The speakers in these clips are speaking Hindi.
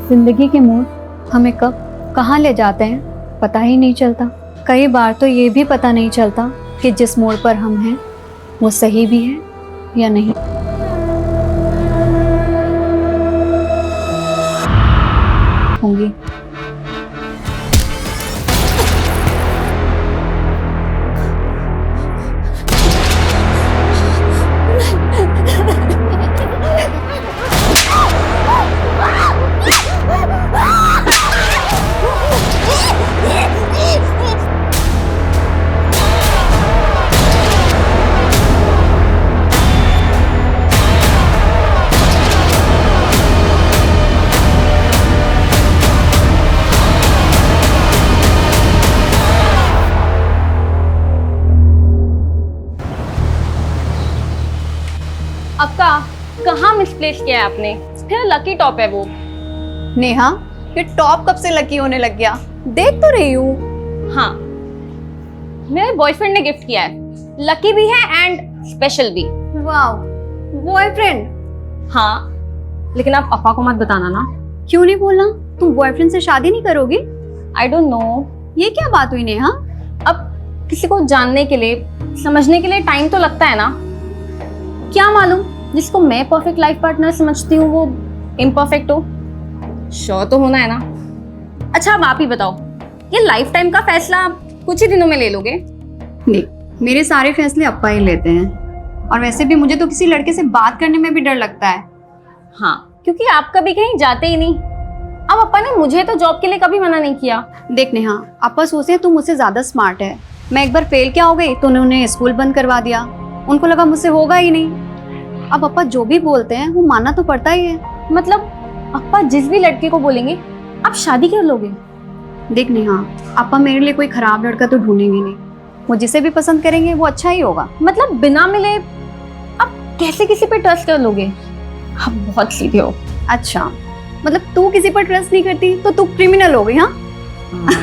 जिंदगी के मोड़ हमें कब कहाँ ले जाते हैं पता ही नहीं चलता। कई बार तो ये भी पता नहीं चलता कि जिस मोड़ पर हम हैं वो सही भी है या नहीं। होंगी आपका कहाँ मिसप्लेस किया है आपने? फिर लकी टॉप है वो। नेहा, ये टॉप कब से लकी होने लग गया? देख तो रही हूँ। हाँ, मेरे बॉयफ्रेंड ने गिफ्ट किया है। लकी भी है एंड स्पेशल भी। वाह, बॉयफ्रेंड? हाँ, लेकिन आप पापा को मत बताना ना। क्यों नहीं बोलना? तुम बॉयफ्रेंड से शादी नहीं करोगी? I don't know. ये क्या बात हुई नेहा? अब किसी को जानने के लिए, समझने के लिए टाइम तो लगता है ना। क्या मालूम जिसको मैं परफेक्ट लाइफ पार्टनर समझती हूँ वो इम्परफेक्ट हो। श्योर तो होना है ना। अच्छा, अब आप ही बताओ, ये लाइफ टाइम का फैसला कुछ ही दिनों में ले लोगे? देख, मेरे सारे फैसले अप्पा ही लेते हैं और वैसे भी मुझे तो किसी लड़के से बात करने में भी डर लगता है। हाँ, क्योंकि आप कभी कहीं जाते ही नहीं। अब अप्पा ने मुझे तो जॉब के लिए कभी मना नहीं किया। देख नेहा, अप्पा सोचते हैं तू मुझसे ज्यादा स्मार्ट है। मैं एक बार फेल क्या हो गई तो उन्होंने स्कूल बंद करवा दिया। उनको लगा मुझसे होगा ही नहीं। अब अप्पा जो भी बोलते हैं वो मानना तो पड़ता ही है। मतलब अप्पा जिस भी लड़के को बोलेंगे आप शादी कर लोगे? देख नेहा, अप्पा मेरे लिए कोई खराब लड़का तो ढूंढेंगे नहीं। वो जिसे भी पसंद करेंगे वो अच्छा ही होगा। मतलब बिना मिले आप कैसे किसी पे ट्रस्ट कर लोगे? आप बहुत सीधे हो। अच्छा, मतलब तू किसी पर ट्रस्ट नहीं करती तो तू क्रिमिनल हो गई? हाँ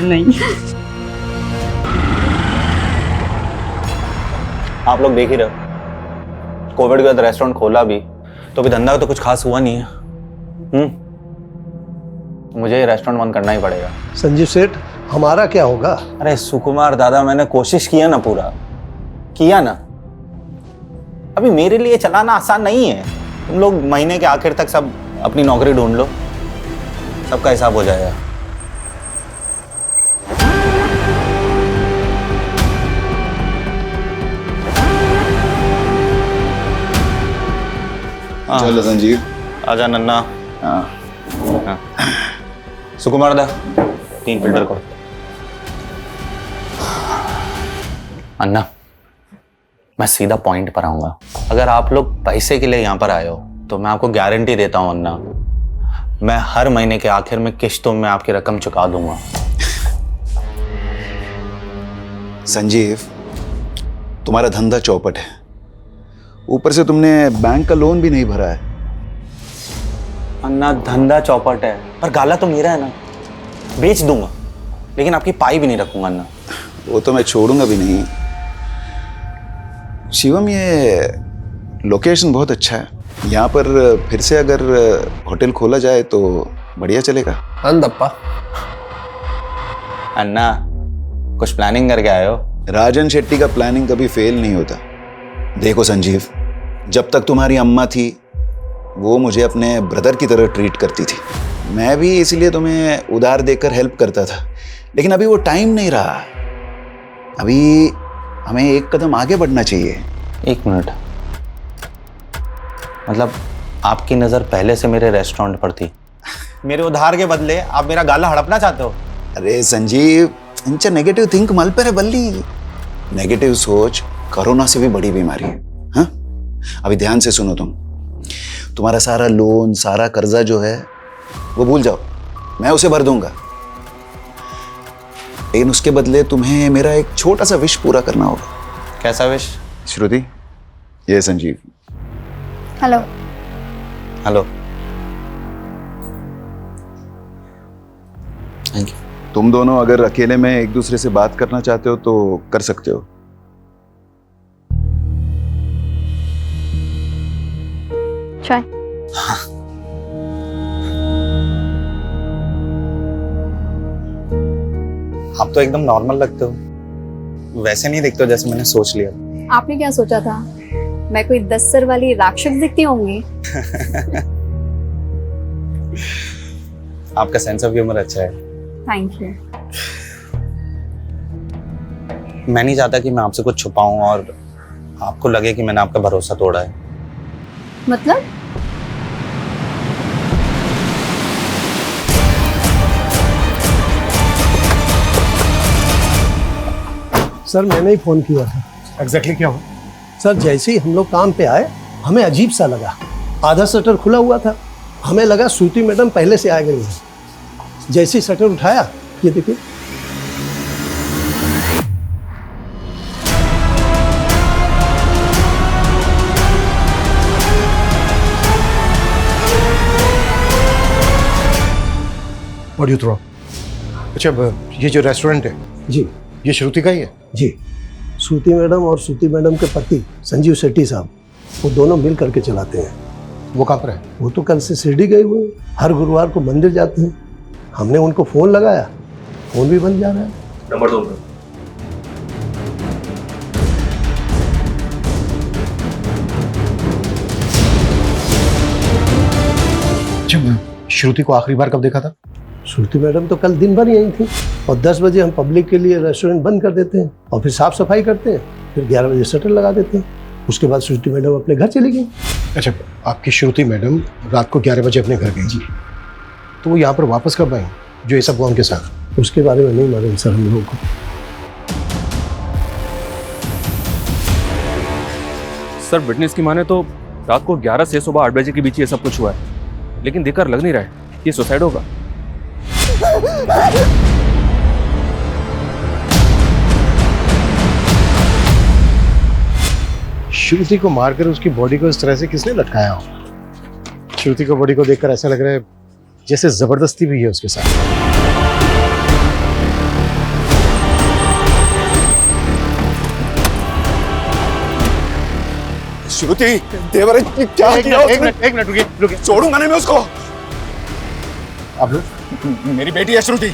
नहीं। आप लोग देख ही रहे हो, कोविड के बाद रेस्टोरेंट खोला भी तो अभी धंधा तो कुछ खास हुआ नहीं है। मुझे ये रेस्टोरेंट बंद करना ही पड़ेगा। संजीव सेठ, हमारा क्या होगा? अरे सुकुमार दादा, मैंने कोशिश किया ना, पूरा किया ना। अभी मेरे लिए चलाना आसान नहीं है। तुम लोग महीने के आखिर तक सब अपनी नौकरी ढूंढ लो, सबका हिसाब हो जाएगा। चलो संजीव, आजा नन्ना। हाँ सुकुमार दा 3 फिल्टर को। अन्ना, मैं सीधा पॉइंट पर आऊंगा। अगर आप लोग पैसे के लिए यहाँ पर आए हो तो मैं आपको गारंटी देता हूँ अन्ना, मैं हर महीने के आखिर में किश्तों में आपकी रकम चुका दूंगा। संजीव, तुम्हारा धंधा चौपट है, ऊपर से तुमने बैंक का लोन भी नहीं भरा है। अन्ना, धंधा चौपट है पर गाला तो मेरा है ना। बेच दूंगा लेकिन आपकी पाई भी नहीं रखूंगा अन्ना। वो तो मैं छोड़ूंगा भी नहीं। शिवम, ये लोकेशन बहुत अच्छा है, यहाँ पर फिर से अगर होटल खोला जाए तो बढ़िया चलेगा। अंदप्पा, अन्ना, कुछ प्लानिंग करके आए हो? राजन शेट्टी का प्लानिंग कभी फेल नहीं होता। देखो संजीव, जब तक तुम्हारी अम्मा थी वो मुझे अपने ब्रदर की तरह ट्रीट करती थी। मैं भी इसलिए तुम्हें उधार देकर हेल्प करता था, लेकिन अभी वो टाइम नहीं रहा। अभी हमें एक कदम आगे बढ़ना चाहिए। 1 मिनट, मतलब आपकी नज़र पहले से मेरे रेस्टोरेंट पर थी? मेरे उधार के बदले आप मेरा गाला हड़पना चाहते हो? अरे संजीव, इंचा नेगेटिव थिंक मल पर है बल्ली। नेगेटिव सोच कोरोना से भी बड़ी बीमारी है। हाँ, अभी ध्यान से सुनो। तुम्हारा सारा लोन, सारा कर्जा जो है वो भूल जाओ, मैं उसे भर दूंगा। लेकिन उसके बदले तुम्हें मेरा एक छोटा सा विश पूरा करना होगा। कैसा विश? श्रुति, ये Sanjeev. Hello. Hello. Thank you. तुम दोनों अगर अकेले में एक दूसरे से बात करना चाहते हो तो कर सकते हो। चाय। आप तो एकदम नॉर्मल लगते हो, वैसे नहीं दिखते हो जैसे मैंने सोच लिया। आपने क्या सोचा था, मैं कोई 10 सर वाली राक्षस दिखती होंगी? आपका सेंस ऑफ ह्यूमर अच्छा है। Thank you. मैं नहीं चाहता कि मैं आपसे कुछ छुपाऊं और आपको लगे कि मैंने आपका भरोसा तोड़ा है। मतलब? सर मैंने ही फोन किया था। एग्जैक्टली क्या हुआ? सर जैसे ही हम लोग काम पे आए हमें अजीब सा लगा, आधा शटर खुला हुआ था, हमें लगा श्रुति मैडम पहले से आ गई है। जैसे ही शटर उठाया, ये देखिए। What you throw? अच्छा ये जो रेस्टोरेंट है जी ये श्रुति का ही है? जी, श्रुति मैडम और श्रुति मैडम के पति संजीव शेट्टी साहब, वो दोनों मिल करके चलाते हैं। वो कहाँ पर है? वो तो कल से शिरडी गए हुए हैं, हर गुरुवार को मंदिर जाते हैं। हमने उनको फोन लगाया, फोन भी बंद जा रहा है। नंबर दो उनका। अच्छा श्रुति को आखिरी बार कब देखा था? श्रुति मैडम तो कल दिन भर यहीं थी, और 10 बजे हम पब्लिक के लिए रेस्टोरेंट बंद कर देते हैं और फिर साफ सफाई करते हैं, फिर 11 बजे शटर लगा देते हैं। उसके बाद श्रुति मैडम अपने घर चली गई। अच्छा आपकी श्रुति मैडम रात को 11 बजे अपने घर गई जी, तो वो यहाँ पर वापस कब आई जो ये सब हुआ उनके साथ? उसके बारे में नहीं मालूम सर हम लोगों को। सर विटनेस की माने तो रात को 11 से सुबह 8 बजे के बीच ये सब कुछ हुआ है, लेकिन देखकर लग नहीं रहा है ये सुसाइड होगा। श्रुति को मारकर उसकी बॉडी को इस तरह से किसने लटकाया हो? श्रुति को बॉडी को देखकर ऐसा लग रहा है जैसे जबरदस्ती भी है उसके साथ। श्रुति देवर क्या किया? एक मिनट रुकिए। छोड़ूंगा नहीं मैं उसको। आप लोग? मेरी बेटी है श्रुति।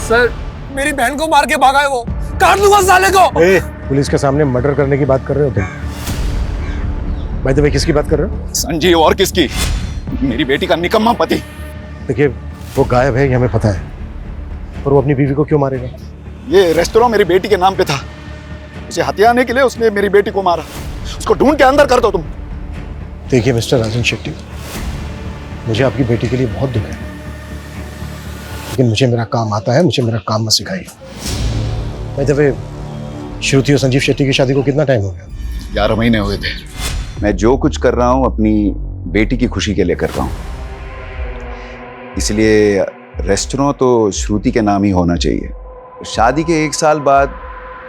सर मेरी बहन को मार के भागा है वो, काट लूंगा साले को। पुलिस के सामने मर्डर करने की बात कर रहे हो तुम? भाई तो किसकी बात कर रहे हो? संजीव और किसकी? मेरी बेटी का निकम्मा पति। देखिए वो गायब है ये हमें पता है, और वो अपनी बीवी को क्यों मारेगा? ये रेस्टोरेंट मेरी बेटी के नाम पे था, उसे हथियाने के लिए उसने मेरी बेटी को मारा। उसको ढूंढ के अंदर कर दो तुम। देखिए मिस्टर राजन शेट्टी, मुझे आपकी बेटी के लिए बहुत दुख है, लेकिन मुझे मेरा काम आता है, मुझे मेरा काम मत सिखाइए। भाई दफे श्रुति और संजीव शेट्टी की शादी को कितना टाइम हो गया? 11 महीने हुए थे। मैं जो कुछ कर रहा हूँ अपनी बेटी की खुशी के लिए कर रहा हूँ, इसलिए रेस्टोरेंट तो श्रुति के नाम ही होना चाहिए। शादी के 1 साल बाद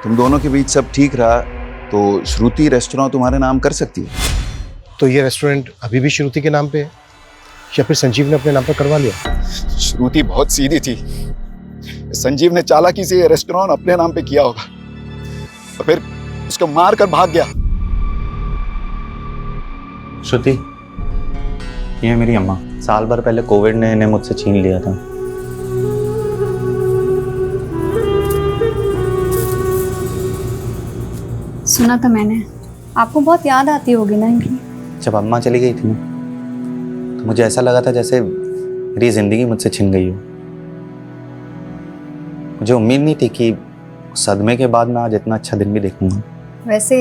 तुम दोनों के बीच सब ठीक रहा तो श्रुति रेस्टोरेंट तुम्हारे नाम कर सकती है। तो ये रेस्टोरेंट अभी भी श्रुति के नाम पे है या फिर संजीव ने अपने नाम पर करवा लिया? श्रुति बहुत सीधी थी, संजीव ने चालाकी से ये रेस्टोरेंट अपने नाम पे किया होगा और फिर उसको मार कर भाग गया। श्रुति, ये मेरी अम्मा, साल भर पहले कोविड ने इन्हें मुझसे छीन लिया था। सुना था मैंने, आपको बहुत याद आती होगी ना इनकी। जब अम्मा चली गई थी ना, तो मुझे ऐसा लगा था जैसे मेरी जिंदगी मुझसे छिन गई हो। मुझे उम्मीद नहीं थी कि सदमे के बाद मैं आज इतना अच्छा दिन भी देखूंगा। वैसे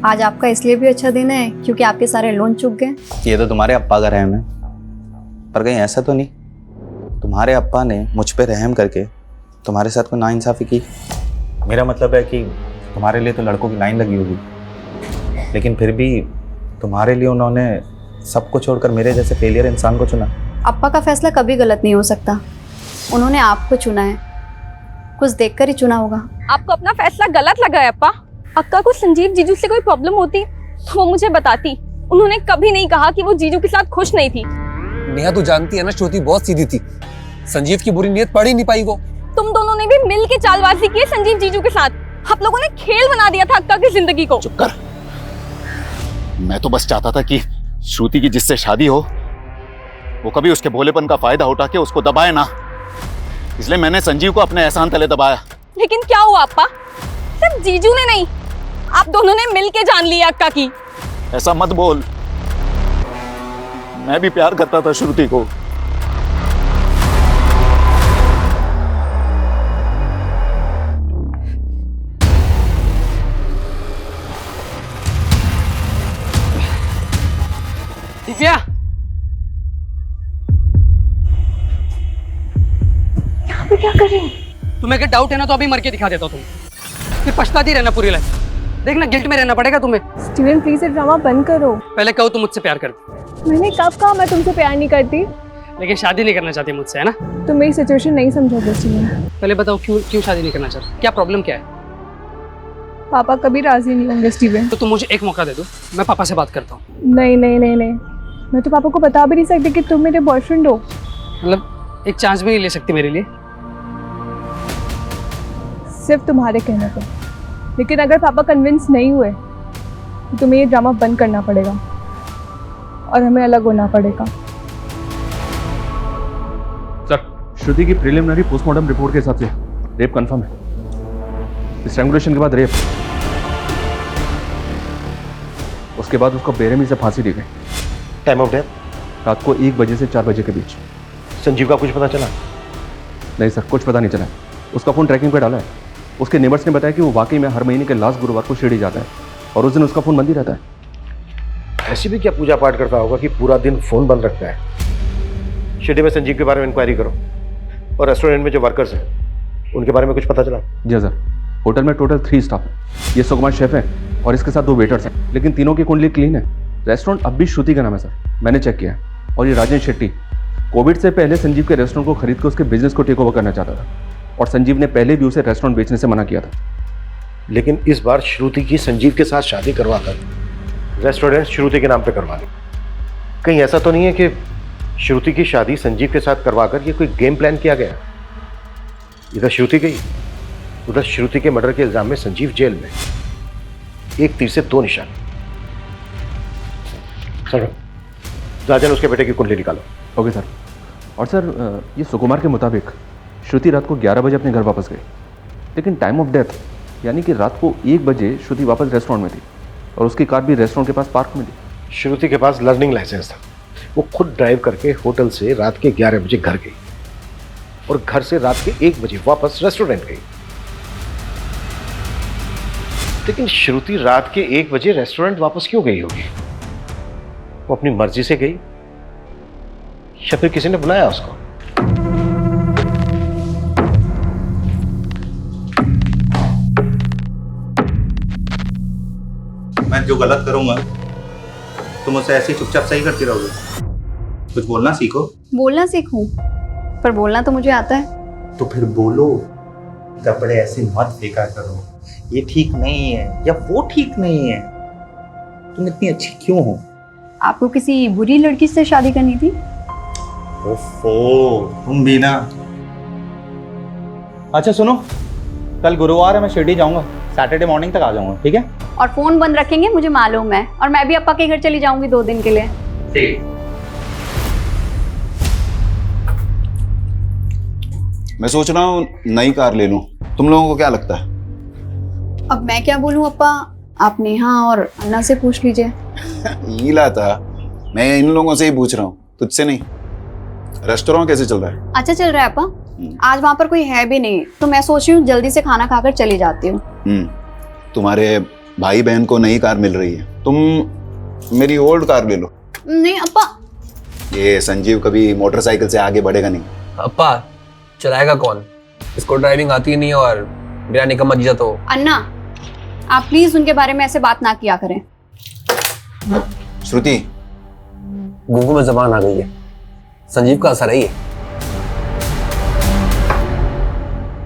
आज आपका इसलिए भी अच्छा दिन है क्योंकि आपके सारे लोन चुक गए। ये तो तुम्हारे अप्पा का रहम है, पर कहीं ऐसा तो नहीं तुम्हारे अप्पा ने मुझ पे रहम करके तुम्हारे साथ कोई नाइंसाफी की? मेरा मतलब है कि तुम्हारे लिए तो लड़कों की लाइन लगी होगी, लेकिन फिर भी तुम्हारे लिए उन्होंने सबको छोड़कर मेरे जैसे फेलियर इंसान को चुना। अप्पा का फैसला कभी गलत नहीं हो सकता, उन्होंने आपको चुना है, कुछ देखकर ही चुना होगा। आपको अपना फैसला गलत लगा है अप्पा? अक्का को संजीव जीजू से कोई प्रॉब्लम होती तो वो मुझे बताती। उन्होंने कभी नहीं कहा कि वो जीजू के साथ खुश नहीं थी। नेहा तू जानती है ना श्रुति बहुत सीधी थी, संजीव की बुरी नीयत पढ़ ही नहीं पाई वो। तुम दोनों ने भी मिल के चालबाजी की संजीव जीजू के साथ। आप लोगों ने खेल बना दिया था अक्का की जिंदगी को। चुप कर। मैं तो बस चाहता था कि श्रुति की जिससे शादी हो वो कभी उसके भोलेपन का फायदा उठा के उसको दबाए ना। इसलिए मैंने संजीव को अपने एहसान तले दबाया। लेकिन क्या हुआ अप्पा? सिर्फ जीजू ने नहीं, आप दोनों ने मिल के जान लिया अक्का की। ऐसा मत बोल, मैं भी प्यार करता था श्रुति को। दिव्या, यहाँ पे क्या कर रही है? तुम्हें अगर डाउट है ना तो अभी मर के दिखा देता हूँ तुम्हें, फिर पछताती रहना पूरी लाइफ। देखना गिल्ट में रहना पड़ेगा तुम्हें। स्टीवन प्लीज ये ड्रामा बंद करो। पहले कहो तुम मुझसे प्यार करती, मैंने कब कहा मैं तुमसे प्यार नहीं करती? लेकिन शादी नहीं करना चाहती मुझसे, है ना? तुम मेरी सिचुएशन नहीं समझोगे स्टीवन। पहले बताओ क्यों क्यों शादी नहीं करना चाहती, क्या प्रॉब्लम क्या है? पापा कभी राजी नहीं होंगे स्टीवन। तो तुम मुझे एक मौका दे दो, मैं पापा से बात करता हूँ। नहीं नहीं नहीं नहीं, मैं तो पापा को बता भी नहीं सकती कि तुम मेरे बॉयफ्रेंड हो। मतलब एक चांस भी नहीं ले सकती मेरे लिए? सिर्फ तुम्हारे कहने पे। लेकिन अगर पापा कन्विंस नहीं हुए तो तुम्हें ये ड्रामा बंद करना पड़ेगा और हमें अलग होना पड़ेगा। सर, श्रुति की प्रिलिमिनरी पोस्टमार्टम रिपोर्ट के हिसाब से रेप कंफर्म है। स्ट्रैंगुलेशन के बाद रेप, उसके बाद उसको बेरहमी से फांसी दी गई। टाइम ऑफ डेथ रात को 1 बजे से 4 बजे के बीच। संजीव का कुछ पता चला? नहीं सर, कुछ पता नहीं चला। उसका फ़ोन ट्रैकिंग पे डाला है। उसके नेबर्स ने बताया कि वो वाकई में हर महीने के लास्ट गुरुवार को शिरडी जाता है और उस दिन उसका फ़ोन बंद ही रहता है। ऐसी भी क्या पूजा पाठ करता होगा कि पूरा दिन फोन बंद रखता है? शिरडी में संजीव के बारे में इंक्वायरी करो, और रेस्टोरेंट में जो वर्कर्स हैं उनके बारे में कुछ पता चला? जी सर, होटल में टोटल 3 स्टाफ है। ये सुकुमार शेफ हैं और इसके साथ 2 वेटर्स हैं, लेकिन तीनों की कुंडली क्लीन है। रेस्टोरेंट अब भी श्रुति का नाम है सर, मैंने चेक किया है। और ये राजन शेट्टी कोविड से पहले संजीव के रेस्टोरेंट को खरीद कर उसके बिजनेस को टेक ओवर करना चाहता था, और संजीव ने पहले भी उसे रेस्टोरेंट बेचने से मना किया था। लेकिन इस बार श्रुति की संजीव के साथ शादी करवाकर रेस्टोरेंट श्रुति के नाम पे करवा दी। कहीं ऐसा तो नहीं है कि श्रुति की शादी संजीव के साथ करवाकर ये कोई गेम प्लान किया गया? इधर श्रुति गई, उधर श्रुति के मर्डर के इल्जाम में संजीव जेल में। एक तीर से 2 निशान। सर, राजन उसके बेटे की कुंडली निकालो। Okay sir. और सर, ये सुकुमार के मुताबिक श्रुति रात को 11 बजे अपने घर वापस गई, लेकिन टाइम ऑफ डेथ यानी कि रात को 1 बजे श्रुति वापस रेस्टोरेंट में थी और उसकी कार भी रेस्टोरेंट के पास पार्क में थी। श्रुति के पास लर्निंग लाइसेंस था। वो खुद ड्राइव करके होटल से रात के 11 बजे घर गई और घर से रात के 1 बजे वापस रेस्टोरेंट गई। लेकिन श्रुति रात के 1 बजे रेस्टोरेंट वापस क्यों गई होगी? वो अपनी मर्जी से गई या फिर किसी ने बुलाया उसको? मैं जो गलत करूंगा तुम उसे ऐसे ही चुपचाप सही करती रहोगे? कुछ बोलना सीखो। बोलना सीखूं, पर बोलना तो मुझे आता है। तो फिर बोलो। कपड़े ऐसे मत फेंका करो, ये ठीक नहीं है या वो ठीक नहीं है। तुम इतनी अच्छी क्यों हो? आपको किसी बुरी लड़की से शादी करनी थी? ओफो, तुम भी ना। अच्छा सुनो, कल गुरुवार है, मैं शिरडी जाऊंगा। सैटरडे मॉर्निंग तक आ जाऊंगा, ठीक है? और फोन बंद रखेंगे, मुझे मालूम है। और मैं भी अप्पा के घर चली जाऊंगी 2 दिन के लिए। ठीक। मैं सोच रहा हूँ नई कार ले लूं, तुम लोगों को क्या लगता है? अब मैं क्या बोलूं अप्पा, आप नेहा और अन्ना से पूछ लीजिए। लीला था, मैं इन लोगों से ही पूछ रहा हूँ, तुझसे नहीं। रेस्टोरेंट कैसे चल रहा है? अच्छा चल रहा है अप्पा। आज वहाँ पर कोई है भी नहीं, तो मैं सोच रही हूँ जल्दी से खाना खाकर चली जाती हूँ। तुम्हारे भाई बहन को नई कार मिल रही है, तुम मेरी ओल्ड कार ले लो। नहीं अप्पा। ये संजीव कभी मोटरसाइकिल से आगे बढ़ेगा नहीं। अप्पा, चलाएगा कौन? इसको ड्राइविंग आती ही नहीं, और मेरा निकम्मा जीजा तो। अन्ना, आप प्लीज उनके बारे में ऐसे बात ना किया करें। श्रुति, गुंगू में जबान आ गई है, संजीव का असर है ये।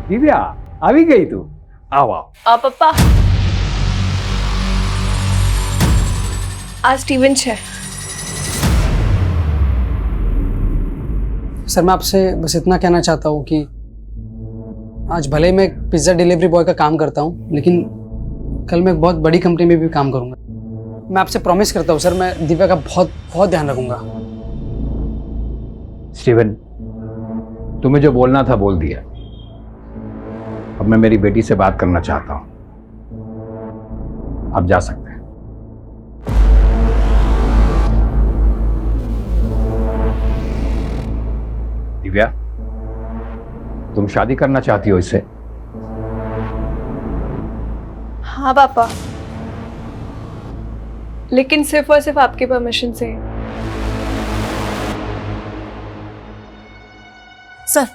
दिव्या, आ भी गई तू? आओ आओ। पप्पा, आज स्टीवन है। सर, मैं आपसे बस इतना कहना चाहता हूँ कि आज भले मैं एक पिज्ज़ा डिलीवरी बॉय का काम करता हूँ, लेकिन कल मैं एक बहुत बड़ी कंपनी में भी काम करूँगा। मैं आपसे प्रॉमिस करता हूँ सर, मैं दिव्या का बहुत बहुत ध्यान रखूँगा। स्टीवन, तुम्हें जो बोलना था बोल दिया। अब मैं मेरी बेटी से बात करना चाहता हूं। आप जा सकते हैं। दिव्या, तुम शादी करना चाहती हो इससे? हाँ पापा, लेकिन सिर्फ और सिर्फ आपके परमिशन से। सर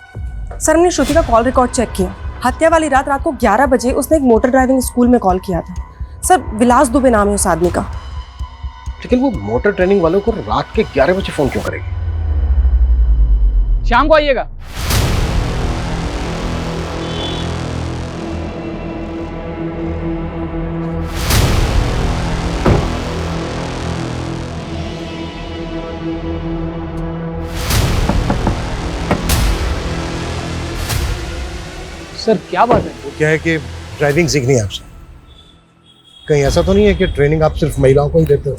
हमने श्रुति का कॉल रिकॉर्ड चेक किया। हत्या वाली रात को 11 बजे उसने एक मोटर ड्राइविंग स्कूल में कॉल किया था। सर विलास दुबे नाम है उस आदमी का। लेकिन वो मोटर ट्रेनिंग वालों को रात के 11 बजे फोन क्यों करेगी? शाम को आइएगा। सर क्या बात है? वो क्या है कि ड्राइविंग सीखनी है आपसे। कहीं ऐसा तो नहीं है कि ट्रेनिंग आप सिर्फ महिलाओं को ही देते हो,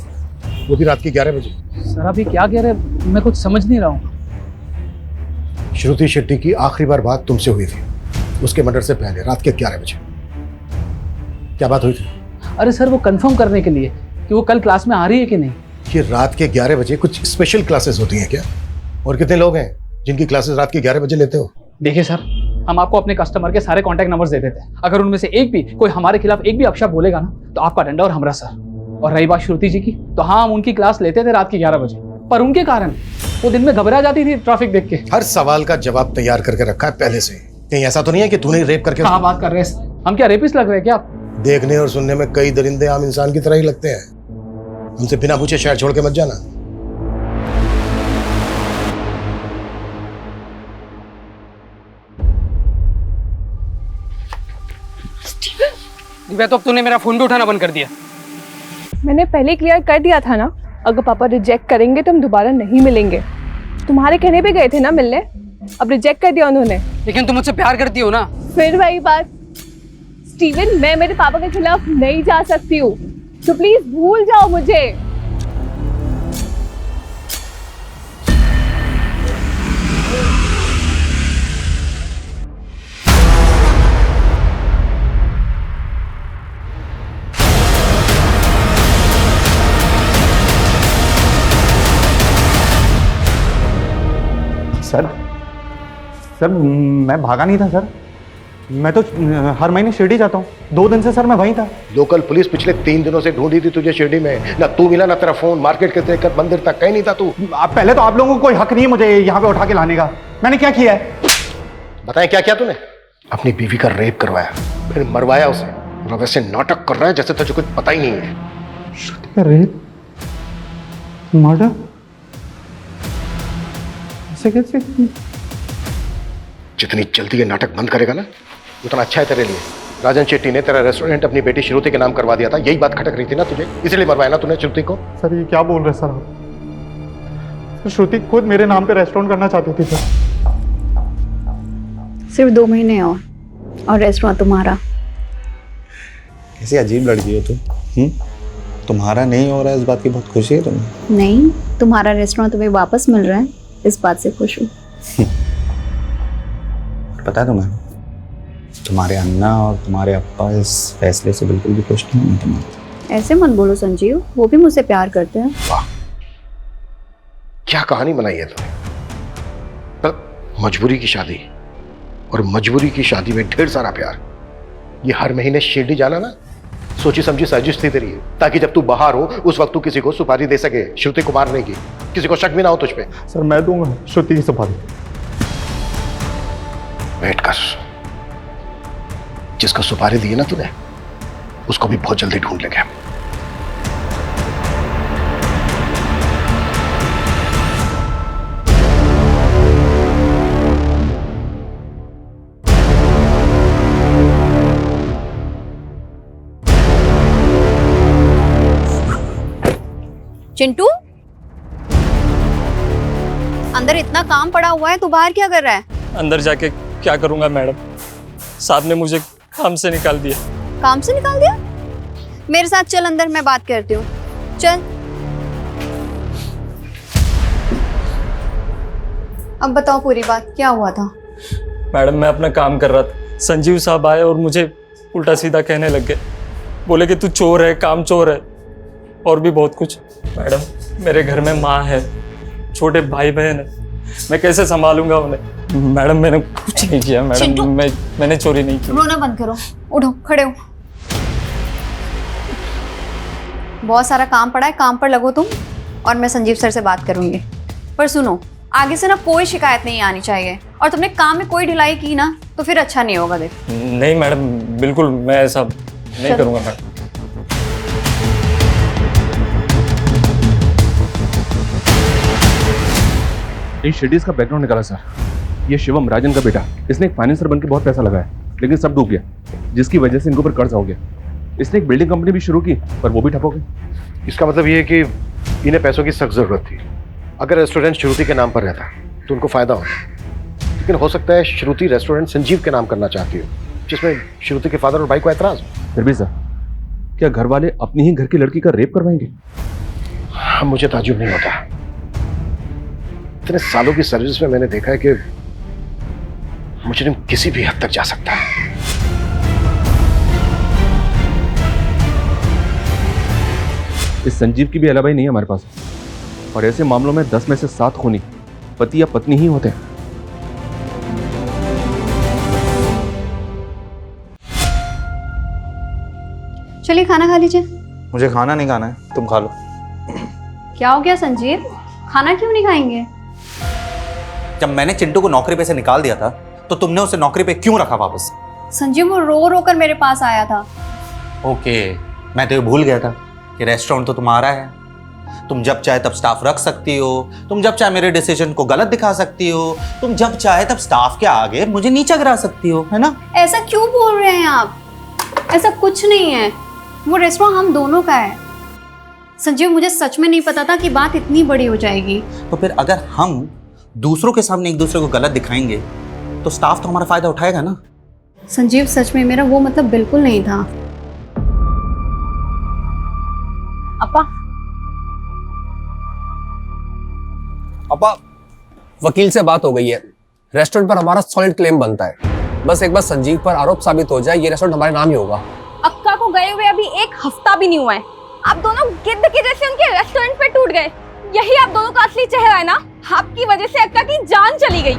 वो भी रात के 11 बजे? सर आप ये क्या कह रहे हैं? मैं कुछ समझ नहीं रहा हूँ। श्रुति शेट्टी की आखिरी बार बात तुमसे हुई थी उसके मर्डर से पहले, रात के 11 बजे। क्या बात हुई थी? अरे सर वो कंफर्म करने के लिए कि वो कल क्लास में आ रही है कि नहीं। ये रात के 11 बजे कुछ स्पेशल क्लासेस होती हैं क्या? और कितने लोग हैं जिनकी क्लासेस रात के 11 बजे लेते हो? देखिए सर, हम आपको अपने कस्टमर के सारे कॉन्टैक्ट नंबर्स दे देते हैं। अगर उनमें से एक भी कोई हमारे खिलाफ एक भी अपशब्द बोलेगा ना, तो आपका डंडा और हमरा सर। और रही बात श्रुति जी की, तो हाँ हम उनकी क्लास लेते थे रात के 11 बजे, पर उनके कारण वो दिन में घबरा जाती थी ट्रैफिक देख के। हर सवाल का जवाब तैयार करके रखा है पहले से। कहीं ऐसा तो नहीं है कि तूने रेप करके? कहाँ बात कर रहे हैं? हम क्या रेपिस्ट लग रहे हैं क्या? देखने और सुनने में कई दरिंदे आम इंसान की तरह ही लगते हैं। हमसे बिना पूछे शहर छोड़ के मत जाना। दिव्या, तो अब तूने मेरा फोन भी उठाना बंद कर दिया। मैंने पहले क्लियर कर दिया था ना, अगर पापा रिजेक्ट करेंगे तो हम दोबारा नहीं मिलेंगे। तुम्हारे कहने पे गए थे ना मिलने, अब रिजेक्ट कर दिया उन्होंने। लेकिन तुम मुझसे प्यार करती हो ना? फिर वही बात स्टीवन, मैं मेरे पापा के खिलाफ नहीं जा सकती हूँ, तो प्लीज भूल जाओ मुझे। सर मैं भागा नहीं था सर। मैं तो हर महीने शिरडी जाता हूँ। 2 दिन से सर मैं वहीं था। लोकल पुलिस पिछले 3 दिनों से ढूंढी थी तुझे शिरडी में। ना तू मिला, ना तेरा फोन, मार्केट के लेकर मंदिर तक कहीं नहीं था तू। पहले तो आप लोगों को कोई हक नहीं है मुझे यहाँ पे उठा के लाने का। मैंने क्या किया है? बताएं क्या किया तूने? अपनी बीवी का रेप करवाया, फिर मरवाया उसे, और वैसे नाटक कर रहा है जैसे तुझे कुछ पता ही नहीं है। श्रुति का रेप, मर्डर, ऐसे कैसे? जितनी जल्दी ये नाटक बंद करेगा ना उतना अच्छा है तेरे लिए। राजन शेट्टी ने तेरा रेस्टोरेंट अपनी बेटी श्रुति के नाम करवा दिया था। यही बात खटक रही थी ना तुझे, इसलिए मरवाया ना तूने श्रुति को। सर ये क्या बोल रहे सर आप? श्रुति खुद मेरे नाम पे रेस्टोरेंट करना चाहती थी सर। सिर्फ 2 महीने और रेस्टोरेंट तुम्हारा। कैसी अजीब लड़की हो तुम। तुम्हारा नहीं हो रहा है, इस बात की बहुत खुशी है तुम्हें? नहीं, तुम्हारा रेस्टोरेंट तुम्हें वापस मिल रहा है, इस बात से खुश हूँ। पता है तुम्हें, तुम्हारे अन्ना और तुम्हारे अप्पा इस फैसले से बिल्कुल भी खुश नहीं है तुम्हारे। ऐसे मत बोलो संजीव, वो भी मुझसे प्यार करते हैं। वाह, क्या कहानी बनाई है तुमने। पर मजबूरी की शादी, और मजबूरी की शादी में ढेर सारा प्यार। ये हर महीने शिरडी जाना ना सोची समझी साजिश थी तेरी, ताकि जब तू बाहर हो उस वक्त तू किसी को सुपारी दे सके श्रुति को मारने की, किसी को शक भी ना हो तुझ पे। सर मैं दूंगा श्रुति की सुपारी। वेट कर, जिसको सुपारी दी है ना तूने, उसको भी बहुत जल्दी ढूंढ लेंगे। चिंटू, अंदर इतना काम पड़ा हुआ है, तू बाहर क्या कर रहा है? अंदर जाके क्या करूंगा मैडम, साहब ने मुझे काम से निकाल दिया। काम से निकाल दिया? मेरे साथ चल अंदर, मैं बात करती हूँ। चल। अब बताओ पूरी बात, क्या हुआ था? मैडम मैं अपना काम कर रहा था, संजीव साहब आए और मुझे उल्टा सीधा कहने लग गए। बोले कि तू चोर है, काम चोर है और भी बहुत कुछ। मैडम मेरे घर में माँ है, छोटे भाई बहन है, मैं कैसे संभालूंगा उन्हें? मैडम मैंने कुछ नहीं किया मैडम, मैंने चोरी नहीं की। रोना बंद करो, उठो, खड़े हो। बहुत सारा काम पड़ा है, काम पर लगो तुम, और मैं संजीव सर से बात करूंगी। पर सुनो, आगे से ना कोई शिकायत नहीं आनी चाहिए, और तुमने काम में कोई ढिलाई की ना तो फिर अच्छा नहीं होगा। देख नहीं मैडम, बिल्कुल मैं ऐसा नहीं करूंगा मैडम। इन शेडीज का बैकग्राउंड निकाला सर। ये शिवम, राजन का बेटा, इसने एक फाइनेंसर बनकर बहुत पैसा लगाया, लेकिन सब डूब गया, जिसकी वजह से इनको पर कर्जा हो गया। इसने एक बिल्डिंग कंपनी भी शुरू की, पर वो भी ठप हो गई। इसका मतलब ये है कि इन्हें पैसों की सख्त जरूरत थी। अगर रेस्टोरेंट श्रुति के नाम पर रहता तो उनको फायदा होता, लेकिन हो सकता है श्रुति रेस्टोरेंट संजीव के नाम करना चाहती हो, जिसमें श्रुति के फादर और भाई को एतराज हो। फिर भी सर, क्या घर वाले अपनी ही घर की लड़की का रेप करवाएंगे? मुझे ताज्जुब नहीं होता। इतने सालों की सर्विस में मैंने देखा है कि मुजरिम किसी भी हद तक जा सकता है। इस संजीव की भी अलाबाई नहीं है हमारे पास, और ऐसे मामलों में 10 में से 7 खूनी पति या पत्नी ही होते हैं। चलिए खाना खा लीजिए। मुझे खाना नहीं खाना है, तुम खा लो। क्या हो गया संजीव, खाना क्यों नहीं खाएंगे? जब मैंने चिंटू को नौकरी पे से निकाल दिया था तो तुमने उसे नौकरी पे क्यों रखा वापस? संजीव वो रो रो कर मेरे पास आया था। ओके, मैं तो ये भूल गया था कि रेस्टोरेंट तो तुम्हारा है। तुम जब चाहे तब स्टाफ रख सकती हो, तुम जब चाहे मेरे डिसीजन को गलत दिखा सकती हो, तुम जब चाहे तब स्टाफ के आगे मुझे नीचा गिरा सकती हो, है ना? ऐसा क्यों बोल रहे हैं आप? ऐसा कुछ नहीं है, वो रेस्टोरेंट हम दोनों का है। संजीव मुझे सच में नहीं पता था कि बात इतनी बड़ी हो जाएगी। तो फिर अगर हम दूसरों के सामने एक दूसरे को गलत दिखाएंगे तो स्टाफ तो हमारा फायदा उठाएगा ना? संजीव सच में मेरा वो मतलब बिल्कुल नहीं था। अपा, वकील से बात हो गई है, रेस्टोरेंट पर हमारा सॉलिड क्लेम बनता है। बस एक बार संजीव पर आरोप साबित हो जाए, ये रेस्टोरेंट हमारे नाम ही होगा। अक्का को गए हुए अभी 1 हफ्ता भी नहीं हुआ है, आप दोनों गिद्ध के जैसे उनके रेस्टोरेंट पे टूट गए। यही आप दोनों का असली चेहरा है ना? आपकी वजह से अक्का की जान चली गई।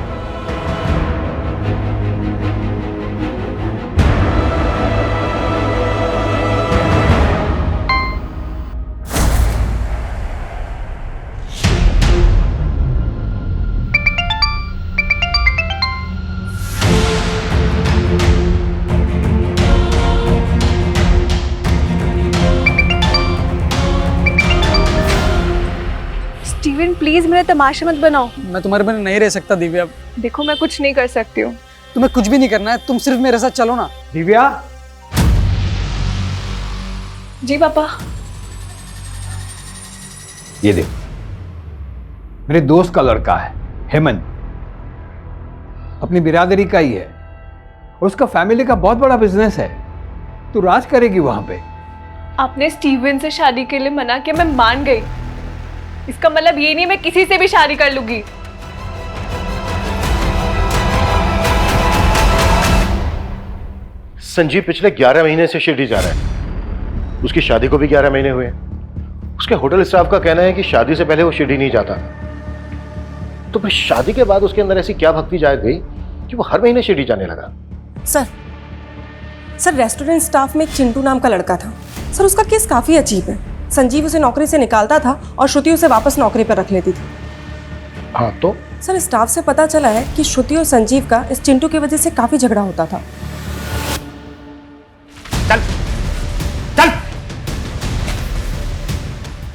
स्टीवन प्लीज मेरा तमाशा मत बनाओ। मैं तुम्हारे बिना नहीं रह सकता दिव्या। देखो मैं कुछ नहीं कर सकती हूँ। तुम्हें कुछ भी नहीं करना है, तुम सिर्फ मेरे साथ चलो ना। दिव्या, जी पापा। ये देख, मेरे दोस्त का लड़का है हेमंत, अपनी बिरादरी का ही है, और उसका फैमिली का बहुत बड़ा बिजनेस है। तू राज करेगी वहां पे। आपने स्टीवन से शादी के लिए मना किया, मैं मान गई। इसका मतलब ये नहीं मैं किसी से भी शादी कर लूंगी। संजीव पिछले 11 महीने से शिरडी जा रहा है। उसकी शादी को भी 11 महीने हुए। उसके होटल स्टाफ का कहना है कि शादी से पहले वो शिरडी नहीं जाता। तो फिर शादी के बाद उसके अंदर ऐसी क्या भक्ति जाग गई कि वो हर महीने शिरडी जाने लगा? सर रेस्टोरेंट स्टाफ में एक चिंटू नाम का लड़का था। सर उसका केस काफ़ी अजीब है। संजीव उसे नौकरी से निकालता था और श्रुति उसे वापस नौकरी पर रख लेती थी। हाँ तो? सर स्टाफ से पता चला है कि श्रुति और संजीव का इस चिंटू की वजह से काफ़ी झगड़ा होता था। चल चल,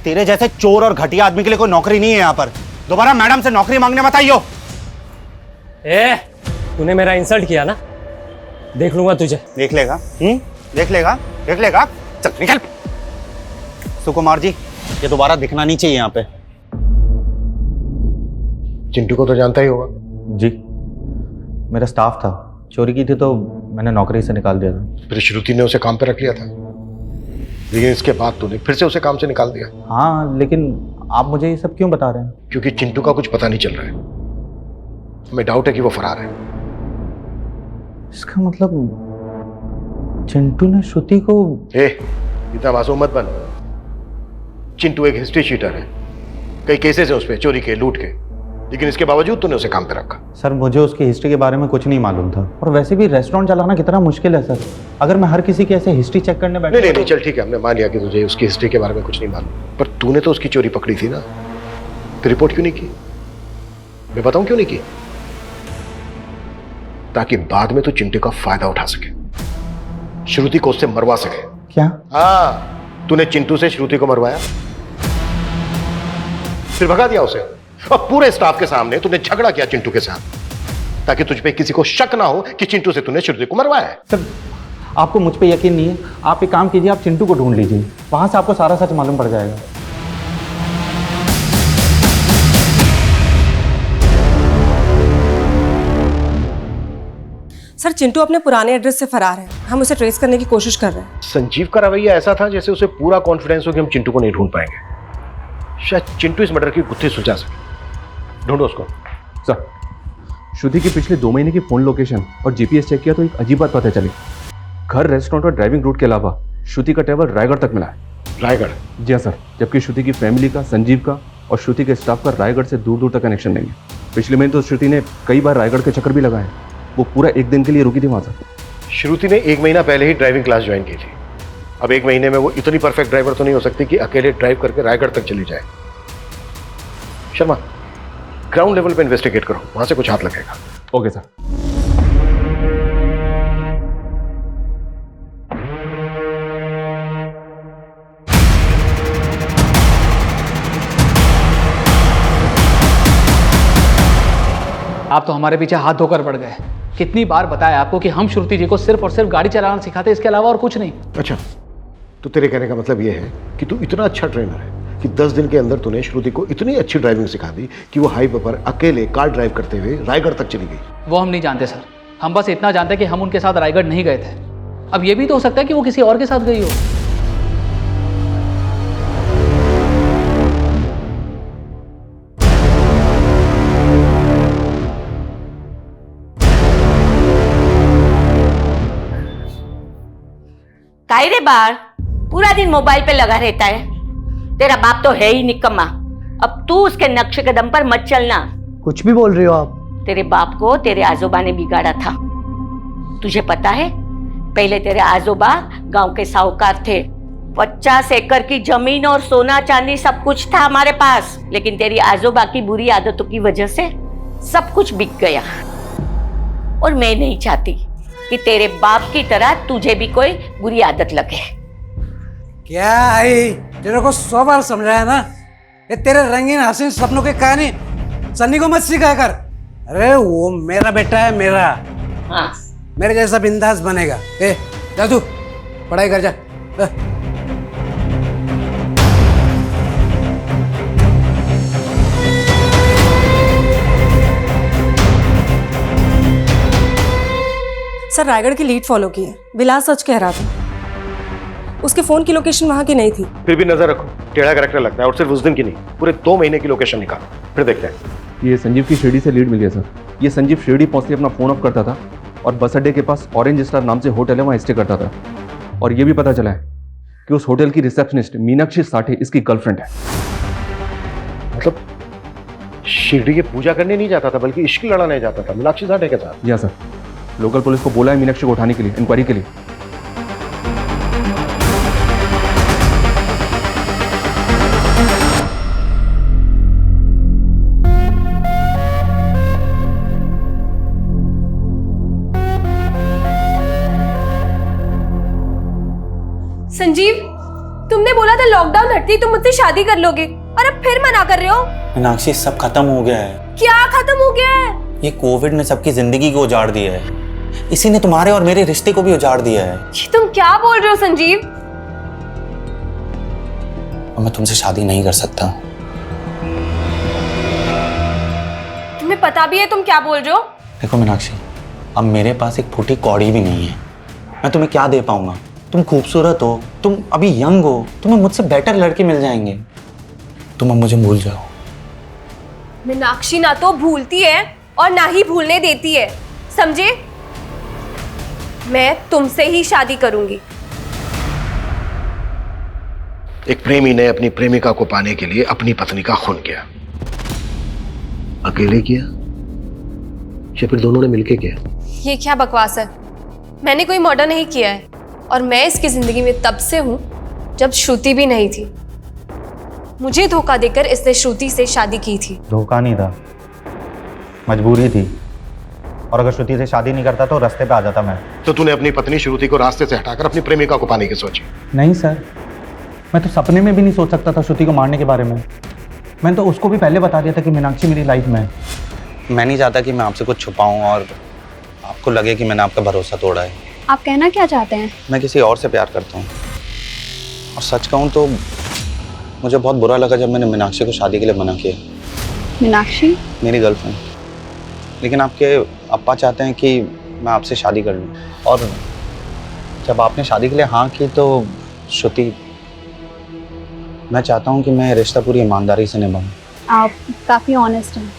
तेरे जैसे चोर और घटिया आदमी के लिए कोई नौकरी नहीं है यहाँ पर। दोबारा मैडम से नौकरी मांगने मत आइयो। तूने मेरा इंसल्ट किया ना, देख लूंगा तुझे। देख लेगा? देख लेगा, देख लेगा। चल निकल। सुकुमार जी, ये दोबारा दिखना नहीं चाहिए यहाँ पे। चिंटू को तो जानता ही होगा। जी, मेरा स्टाफ था, चोरी की थी तो मैंने नौकरी से निकाल दिया था। फिर श्रुति ने उसे काम पे रख लिया था, लेकिन इसके बाद तूने फिर से उसे काम से निकाल दिया। हाँ, लेकिन आप मुझे ये सब क्यों बता रहे हैं? क्योंकि चिंटू का कुछ पता नहीं चल रहा है। हमें डाउट है कि वो फरार है। इसका मतलब चिंटू ने श्रुति को। इतना मासूम मत बन। चिंटू एक हिस्ट्री शीटर है, कई केसेस है उस पे, चोरी के, लूट के, लेकिन इसके बावजूद तूने उसे काम पे रखा। सर मुझे उसकी हिस्ट्री के बारे में कुछ नहीं मालूम था, और वैसे भी रेस्टोरेंट चलाना कितना मुश्किल है सर। अगर मैं हर किसी की ऐसे हिस्ट्री चेक करने बैठा। नहीं, चल ठीक है, हमने मान लिया कि तुझे उसकी हिस्ट्री के बारे में कुछ नहीं मालूम, पर तूने तो उसकी चोरी पकड़ी थी ना, तो रिपोर्ट क्यों नहीं की? मैं बताऊं क्यों नहीं की? ताकि बाद में तू चिंटू का फायदा उठा सके, श्रुति को उससे मरवा सके। क्या? हाँ, तूने चिंटू से श्रुति को मरवाया, फिर भगा दिया उसे, और पूरे स्टाफ के सामने तूने झगड़ा किया चिंटू के साथ, ताकि तुझ पे किसी को शक ना हो कि चिंटू से तूने श्रुति को मरवाया है। सर आपको मुझ पे यकीन नहीं है, आप एक काम कीजिए, आप चिंटू को ढूंढ लीजिए, वहां से आपको सारा सच मालूम पड़ जाएगा। सर चिंटू अपने पुराने एड्रेस से फरार है, हम उसे ट्रेस करने की कोशिश कर रहे हैं। संजीव का रवैया ऐसा था जैसे उसे पूरा कॉन्फिडेंस हो कि हम चिंटू को नहीं ढूंढ पाएंगे। शायद चिंटू इस मर्डर की गुत्थी सुलझा सके। ढूंढो उसको। सर श्रुति की पिछले 2 महीने की फोन लोकेशन और जीपीएस चेक किया तो एक अजीब बात पता चली। घर, रेस्टोरेंट और ड्राइविंग रूट के अलावा श्रुति का ट्रैवल रायगढ़ तक मिला है। रायगढ़? जी हाँ सर, जबकि श्रुति की फैमिली का, संजीव का और श्रुति के स्टाफ का रायगढ़ से दूर दूर तक कनेक्शन नहीं है। पिछले महीने तो श्रुति ने कई बार रायगढ़ के चक्कर भी लगाए, वो पूरा 1 दिन के लिए रुकी थी वहां सर। श्रुति ने 1 महीना पहले ही ड्राइविंग क्लास ज्वाइन की थी। अब 1 महीने में वो इतनी परफेक्ट ड्राइवर तो नहीं हो सकती कि अकेले ड्राइव करके रायगढ़ तक चली जाए। शर्मा, ग्राउंड लेवल पे इन्वेस्टिगेट करो, वहां से कुछ हाथ लगेगा। Okay sir. आप तो हमारे पीछे हाथ धोकर पड़ गए। कितनी बार बताया आपको कि हम श्रुति जी को सिर्फ और सिर्फ गाड़ी चलाना सिखाते, इसके अलावा और कुछ नहीं। अच्छा, तो तेरे कहने का मतलब ये है कि तू इतना अच्छा ट्रेनर है कि 10 दिन के अंदर तूने श्रुति को इतनी अच्छी ड्राइविंग सिखा दी कि वो हाईवे पर अकेले कार ड्राइव करते हुए रायगढ़ तक चली गई। वो हम नहीं जानते सर, हम बस इतना जानते हैं कि हम उनके साथ रायगढ़ नहीं गए थे। अब ये भी तो हो सकता है कि वो किसी और के साथ गई हो। काहे रे बार पूरा दिन मोबाइल पे लगा रहता है? तेरा बाप तो है ही निकम्मा। अब तू उसके नक्शे कदम पर मत चलना। कुछ भी बोल रही हो आप। तेरे बाप को तेरे आजोबा ने बिगाड़ा था। तुझे पता है, पहले तेरे आजोबा गांव के साहूकार थे। 50 एकड़ की जमीन और सोना चांदी सब कुछ था हमारे पास, लेकिन तेरी आजोबा की बुरी आदतों की वजह से सब कुछ बिक गया। और मैं नहीं चाहती कि तेरे बाप की तरह तुझे भी कोई बुरी आदत लगे। क्या आई, तेरे को 100 बार समझाया ना, ये तेरे रंगीन हसीन सपनों की कहानी सन्नी को मत सिखा कर। अरे वो मेरा बेटा है, मेरा। हाँ, मेरे जैसा बिंदास बनेगा। ए जा तू पढ़ाई कर जा। सर रायगढ़ की लीड फॉलो की है, विलास सच कह रहा था। उसके फोन की लोकेशन वहां की नहीं थी। फिर भी नजर रखो, टेढ़ा कैरेक्टर लगता है, और सिर्फ उस दिन की नहीं, पूरे 2 महीने की लोकेशन निकाल, फिर देखते हैं। ये संजीव की शिरडी से लीड मिली है सर। ये संजीव शिरडी पहुंचते अपना फोन ऑफ करता था और बस अड्डे के पास ऑरेंज स्टार नाम से होटल है, वहाँ स्टे करता था। और ये भी पता चला है कि उस होटल की रिसेप्शनिस्ट मीनाक्षी साठे इसकी गर्लफ्रेंड है। मतलब शिरडी की पूजा करने नहीं जाता था, बल्कि इश्क लड़ाने जाता था मीनाक्षी साठे के साथ। या सर, लोकल पुलिस को बोला है मीनाक्षी को उठाने के लिए, इंक्वायरी के लिए। संजीव, तुमने बोला था लॉकडाउन हटती तुम मुझसे शादी कर लोगे, और अब फिर मना कर रहे हो। मीनाक्षी सब खत्म हो गया है। क्या खत्म हो गया है? ये कोविड ने सबकी जिंदगी को उजाड़ दिया है। इसी ने तुम्हारे और मेरे रिश्ते को भी उजाड़ दिया है। ये तुम क्या बोल रहे हो संजीव? मैं तुमसे शादी नहीं कर सकता। तुम्हें पता भी है तुम क्या बोल रहे हो? देखो मीनाक्षी, अब मेरे पास एक फूटी कौड़ी भी नहीं है। मैं तुम्हें क्या दे पाऊंगा? तुम खूबसूरत हो, तुम अभी यंग हो, तुम्हें मुझसे बेटर लड़के मिल जाएंगे। तुम अब मुझे भूल जाओ। मीनाक्षी ना तो भूलती है और ना ही भूलने देती है, समझे? मैं तुमसे ही शादी करूंगी। एक प्रेमी ने अपनी प्रेमिका को पाने के लिए अपनी पत्नी का खून किया। अकेले किया या फिर दोनों ने मिलके किया? ये क्या बकवास है? मैंने कोई मर्डर नहीं किया है और मैं इसकी जिंदगी में तब से हूं जब श्रुति भी नहीं थी। मुझे धोखा देकर इसने श्रुति से शादी की थी। धोखा नहीं था, मजबूरी थी। और अगर श्रुति से शादी नहीं करता तो रास्ते पे आ जाता मैं। तो तूने अपनी पत्नी श्रुति को रास्ते से हटाकर अपनी प्रेमिका को पाने की सोची? नहीं सर, मैं तो सपने में भी नहीं सोच सकता था श्रुति को मारने के बारे में। मैंने तो उसको भी पहले बता दिया था कि मीनाक्षी मेरी लाइफ में है। मैं नहीं चाहता कि मैं आपसे कुछ छुपाऊं और आपको लगे कि मैंने आपका भरोसा तोड़ा है। आप कहना क्या चाहते हैं? मैं किसी और से प्यार करता हूँ। और सच कहूँ तो मुझे बहुत बुरा लगा जब मैंने मीनाक्षी को शादी के लिए मना किया। मीनाक्षी मेरी गर्लफ्रेंड। लेकिन आपके अप्पा चाहते हैं कि मैं आपसे शादी कर लूँ। और जब आपने शादी के लिए हाँ की तो श्रुति, मैं चाहता हूँ कि मैं रिश्ता पूरी ईमानदारी से निभाऊँ। आप काफ़ी ऑनेस्ट हैं।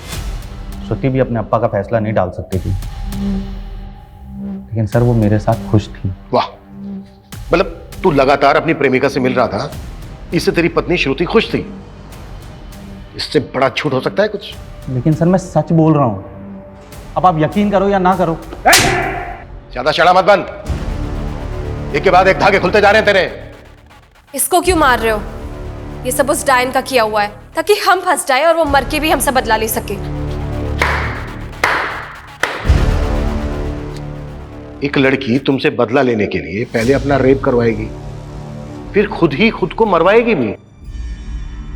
श्रुति भी अपने अप्पा का फैसला नहीं डाल सकती थी, लेकिन सर वो मेरे साथ खुश थी। वाह, मतलब तू लगातार अपनी प्रेमिका से मिल रहा था, इससे तेरी पत्नी श्रुति खुश थी? इससे बड़ा झूठ हो सकता है कुछ? लेकिन सर मैं सच बोल रहा हूँ, अब आप यकीन करो या ना करो। ज्यादा शड़ा मत बन, एक के बाद एक धागे खुलते जा रहे हैं तेरे। इसको क्यों मार रहे हो? ये सब उस डायन का किया हुआ है ताकि हम फंस जाए और वो मर के भी हमसे बदला ले सके। एक लड़की तुमसे बदला लेने के लिए पहले अपना रेप करवाएगी, फिर खुद ही खुद को मरवाएगी भी।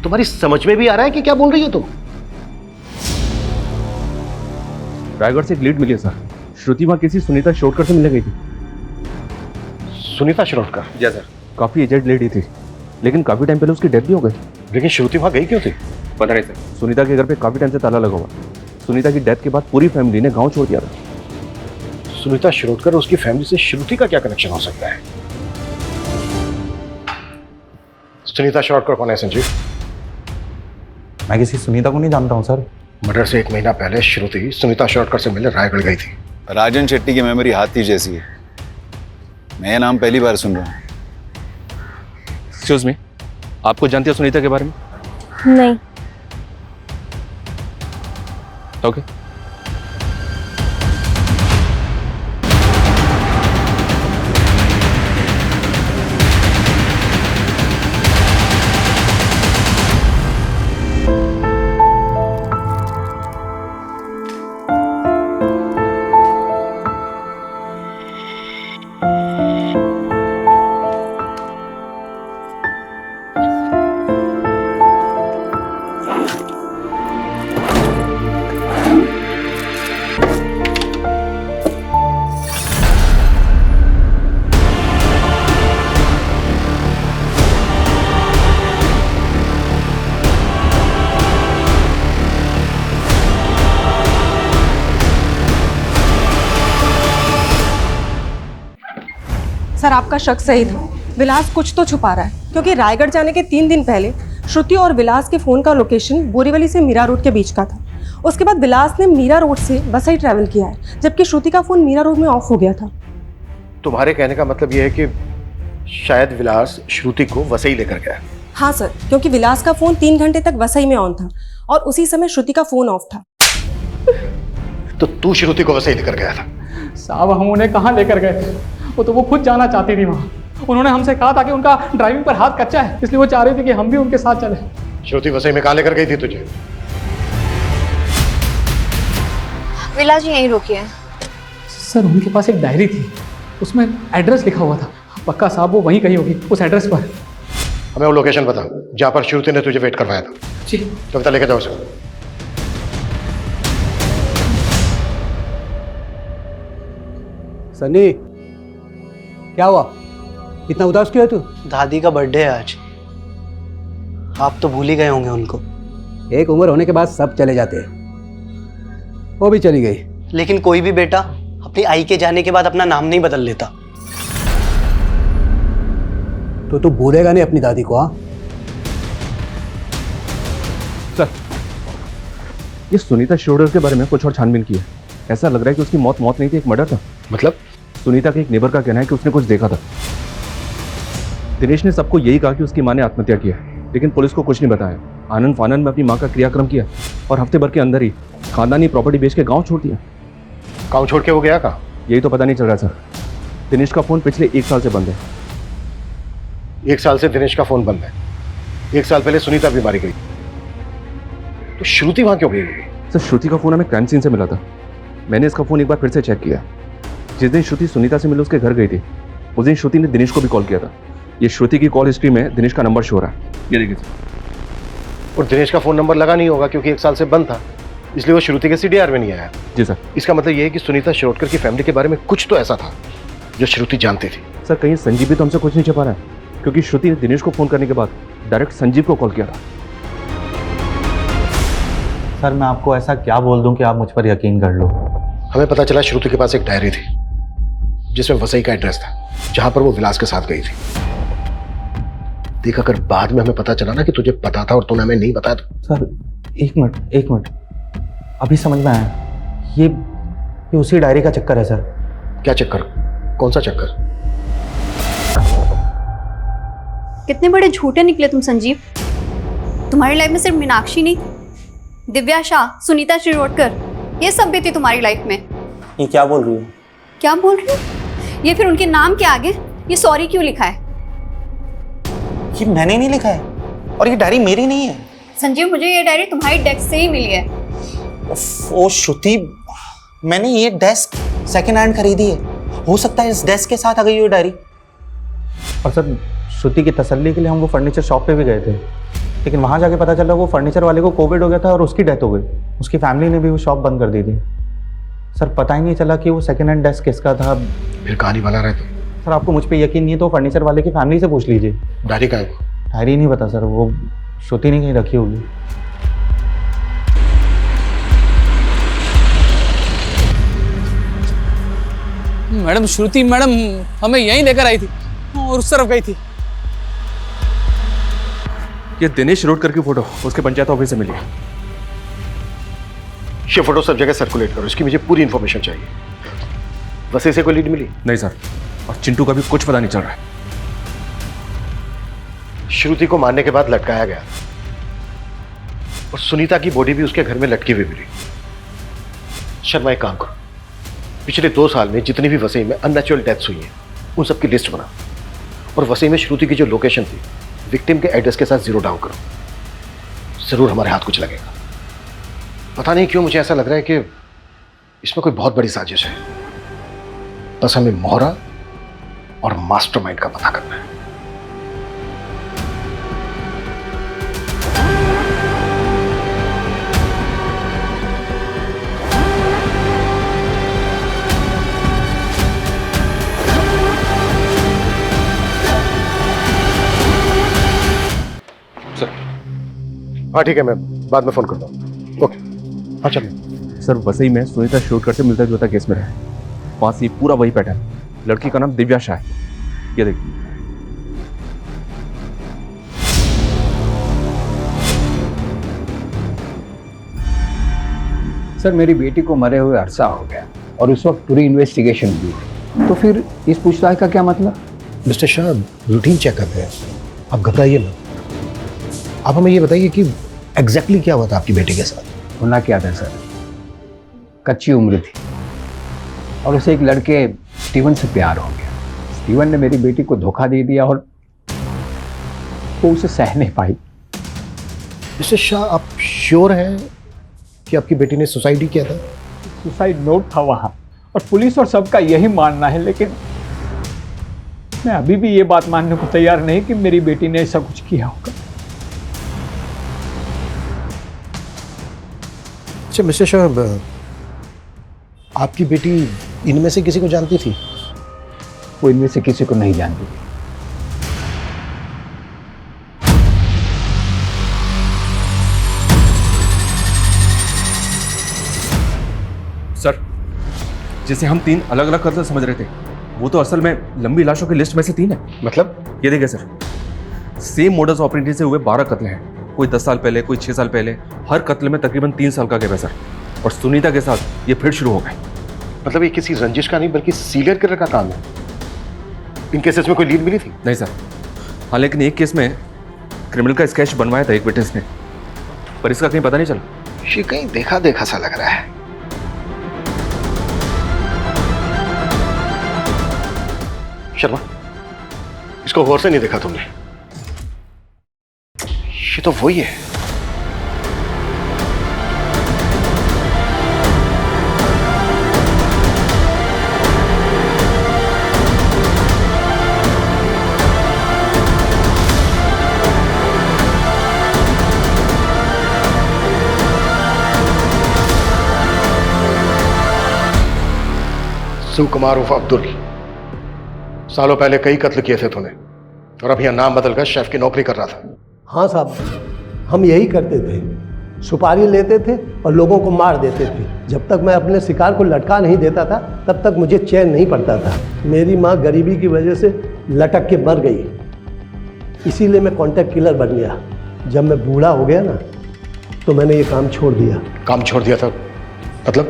तुम्हारी समझ में भी आ रहा है कि क्या बोल रही हो तुम? रायगढ़ से एक लीड मिली है सर। श्रुति वहां किसी सुनीता शिरोडकर से मिलने गई थी। सुनीता शिरोडकर? जी सर। काफी एजेड लेडी थी, लेकिन काफी टाइम पहले उसकी डेथ भी हो गई। लेकिन श्रुति वहां गई क्यों थी? पता नहीं सर। सुनीता के घर पे काफी टाइम से ताला लगा हुआ। सुनीता की डेथ के बाद पूरी फैमिली ने गांव छोड़ दिया था। सुनीता शिरोडकर और उसकी फैमिली से श्रुति का क्या कनेक्शन हो सकता है? सुनीता शिरोडकर कौन है संजीव? मैं किसी सुनीता को नहीं जानता हूँ सर। मर्डर से 1 महीना पहले श्रुति सुनीता शिरोडकर से मिलने रायगढ़ गई थी। राजन शेट्टी की मेमोरी हाथी जैसी है। मैं ये नाम पहली बार सुन रहा हूँ। एक्सक्यूज मी, आपको जानती है सुनीता के बारे में? नहीं। ओके। सर आपका शक सही था। विलास कुछ तो छुपा रहा है, क्योंकि रायगढ़ जाने के 3 दिन पहले श्रुति और विलास के फ़ोन का लोकेशन बोरीवली से मीरा रोड के बीच का था। उसके बाद विलास ने मीरा रोड से वसई ट्रैवल किया है, जबकि श्रुति का फ़ोन मीरा रोड में ऑफ हो गया था। तुम्हारे कहने का मतलब यह है कि शायद विलास श्रुति को वसई लेकर गया? हाँ सर, क्योंकि विलास का फ़ोन 3 घंटे तक वसई में ऑन था और उसी समय श्रुति का फ़ोन ऑफ था। तो तू श्रुति को वसई लेकर गया था? साहब हम उन्हें कहाँ लेकर गए थे, वो खुद जाना चाहती थी वहाँ। उन्होंने हमसे कहा था कि उनका ड्राइविंग पर हाथ कच्चा है, इसलिए वो चाह रही थी कि हम भी उनके साथ चले। श्रुति वसई में कहाँ लेकर गई थी तुझे? विलास जी यहीं रुकिए। सर उनके पास एक डायरी थी, उसमें एड्रेस लिखा हुआ था। पक्का साहब वो वहीं कहीं होगी, उस एड्रेस पर। हमें वो लोकेशन बता जहाँ पर श्रुति ने तुझे वेट करवाया था। जी। कविता लेके जाओ उसे। सनी, क्या हुआ? इतना उदास क्यों है तू? दादी का बर्थडे है आज। आप तो भूल ही गए होंगे उनको। एक उम्र होने के बाद सब चले जाते हैं। वो भी चली गई। लेकिन कोई भी बेटा अपनी आई के जाने के बाद अपना नाम नहीं बदल लेता। तो तू भूलेगा नहीं अपनी दादी को? हाँ सर, ये सुनीता शिरोडकर के बारे में कुछ और छानबीन की है। ऐसा लग रहा है कि उसकी मौत नहीं थी, एक मर्डर था। मतलब? सुनीता के एक नेबर का कहना है कि उसने कुछ देखा था। दिनेश ने सबको यही कहा कि उसकी माँ ने आत्महत्या किया, लेकिन पुलिस को कुछ नहीं बताया। आनंद फानंद में अपनी माँ का क्रियाक्रम किया और हफ्ते भर के अंदर ही खानदानी प्रॉपर्टी बेच के गांव छोड़ दिया। गांव छोड़ के वो गया कहाँ? यही तो पता नहीं चल रहा सर। दिनेश का फोन पिछले 1 साल से बंद है। 1 साल से दिनेश का फोन बंद है। 1 साल पहले सुनीता भी मारी गई, तो श्रुति वहां क्यों गई? सर श्रुति का फोन हमें क्राइम सीन से मिला था। मैंने इसका फोन एक बार फिर से चेक किया। जिस दिन श्रुति सुनीता से मिले उसके घर गई थी, उस दिन श्रुति ने दिनेश को भी कॉल किया था। ये श्रुति की कॉल हिस्ट्री में दिनेश का नंबर शो हो रहा है। ये देखिए सर। और दिनेश का फोन नंबर लगा नहीं होगा क्योंकि 1 साल से बंद था, इसलिए वो श्रुति के CDR में नहीं आया। जी सर। इसका मतलब ये है कि सुनीता शिरोडकर की फैमिली के बारे में कुछ तो ऐसा था जो श्रुति जानती थी। सर कहीं संजीव भी तो हमसे कुछ नहीं छिपा रहा है, क्योंकि श्रुति ने दिनेश को फोन करने के बाद डायरेक्ट संजीव को कॉल किया था। सर मैं आपको ऐसा क्या बोल दूं कि आप मुझ पर यकीन कर लो? हमें पता चला श्रुति के पास एक डायरी थी जिसमें वसई का एड्रेस था, जहां पर वो विलास के साथ गई थी। देख, अगर बाद में हमें पता चला ना कि तुझे पता था और तूने हमें नहीं बताया तो। सर एक मिनट, अभी समझ में आया। ये उसी डायरी का चक्कर है सर। क्या चक्कर? कौन सा चक्कर? कितने बड़े झूठे निकले तुम संजीव। तुम्हारी लाइफ में सिर्फ मीनाक्षी नहीं, दिव्या शाह, सुनीता शिरोडकर, ये सब भी थी तुम्हारी लाइफ में। ये क्या बोल रही हो? क्या बोल रही हो? ये फिर उनके नाम के आगे ये सॉरी क्यों लिखा है? ये मैंने नहीं लिखा है और ये डायरी मेरी नहीं है। संजीव, मुझे ये डायरी तुम्हारी डेस्क से ही मिली है। ओ श्रुति, मैंने ये डेस्क सेकंड हैंड खरीदी है। हो सकता है इस डेस्क के साथ आ गई ये डायरी। और सर श्रुति की तसल्ली के लिए हम वो फर्नीचर शॉप पे भी गए थे, लेकिन वहाँ जाके पता चला वो फर्नीचर वाले को कोविड हो गया था और उसकी डेथ हो गई। उसकी फैमिली ने भी वो शॉप बंद कर दी थी। सर पता ही नहीं चला कि वो सेकंड हैंड डेस्क किसका था। फिर कहानी बना रहे थे? सर आपको मुझ पे यकीन नहीं है तो फर्नीचर वाले की फैमिली से पूछ लीजिए। डायरी का है? डायरी नहीं पता सर, वो श्रुति ने कहीं रखी होगी। मैडम श्रुति मैडम हमें यहीं लेकर आई थी और उस तरफ गई थी। ये दिनेश शिरोडकर की फोटो उसके पंचायत ऑफिस से मिली है। ये फोटो सब जगह सर्कुलेट करो, इसकी मुझे पूरी इंफॉर्मेशन चाहिए। वैसे से कोई लीड मिली? नहीं सर, और चिंटू का भी कुछ पता नहीं चल रहा है। श्रुति को मारने के बाद लटकाया गया और सुनीता की बॉडी भी उसके घर में लटकी हुई मिली। शर्मा एक काम करो, पिछले 2 साल में जितनी भी वसई में अननेचुरल डेथ्स हुई हैं उन सबकी लिस्ट बना और वसई में श्रुति की जो लोकेशन थी विक्टिम के एड्रेस के साथ 0 डाउन करो। जरूर हमारे हाथ कुछ लगेगा। पता नहीं क्यों मुझे ऐसा लग रहा है कि इसमें कोई बहुत बड़ी साजिश है। बस हमें मोहरा और मास्टरमाइंड का पता करना है। हाँ ठीक है, मैं बाद में फोन करता हूँ। ओके, हाँ चलो। सर वसई में सुनीता शिरोडकर से मिलता जुलता केस में रहा है। वहां से पूरा वही पैटर्न। लड़की का नाम दिव्या शाह है। ये देखिए। सर मेरी बेटी को मरे हुए अरसा हो गया और उस वक्त पूरी इन्वेस्टिगेशन हुई थी, तो फिर इस पूछताछ का क्या मतलब? मिस्टर शाह, रूटीन चेकअप है, आप घबराइए मत। आप हमें ये बताइए कि एग्जैक्टली क्या हुआ था आपकी बेटी के साथ? होना क्या था सर, कच्ची उम्र थी और उसे एक लड़के स्टीवन से प्यार हो गया। स्टीवन ने मेरी बेटी को धोखा दे दिया और वो उसे सह नहीं पाई। मिस्टर शाह, आप श्योर हैं कि आपकी बेटी ने सुसाइड ही किया था? सुसाइड नोट था वहां और पुलिस और सबका यही मानना है, लेकिन मैं अभी भी ये बात मानने को तैयार नहीं कि मेरी बेटी ने ऐसा कुछ किया होगा। अच्छा मिस्टर शाह, आपकी बेटी इनमें से किसी को जानती थी? वो इनमें से किसी को नहीं जानती थी। सर जिसे हम 3 अलग अलग कत्ल समझ रहे थे, वो तो असल में लंबी लाशों की लिस्ट में से 3 है। मतलब? ये देखिए सर, सेम मोडस ऑपरेंडी से हुए 12 कत्ल हैं। कोई 10 साल पहले, कोई 6 साल पहले। हर कत्ल में तकरीबन 3 साल का गैप है सर। और सुनीता के साथ ये फिर शुरू हो गए। मतलब ये किसी रंजिश का नहीं बल्कि सीरियल किलर का काम है। इन केसेस में कोई लीड मिली थी? नहीं सर। हाँ, लेकिन एक केस में क्रिमिनल का स्केच बनवाया था एक विटनेस ने, पर इसका कहीं पता नहीं चला। ये कहीं देखा देखा सा लग रहा है। शर्मा, इसको गौर से नहीं देखा तुमने? ये तो वही है। सुकुमार उर्फ अब्दुल, सालों पहले कई कत्ल किए थे तूने, और अब यहाँ नाम बदलकर शेफ की नौकरी कर रहा था। हाँ साहब, हम यही करते थे, सुपारी लेते थे और लोगों को मार देते थे। जब तक मैं अपने शिकार को लटका नहीं देता था तब तक मुझे चैन नहीं पड़ता था। मेरी माँ गरीबी की वजह से लटक के मर गई, इसीलिए मैं कॉन्ट्रैक्ट किलर बन गया। जब मैं बूढ़ा हो गया ना तो मैंने ये काम छोड़ दिया। काम छोड़ दिया था मतलब?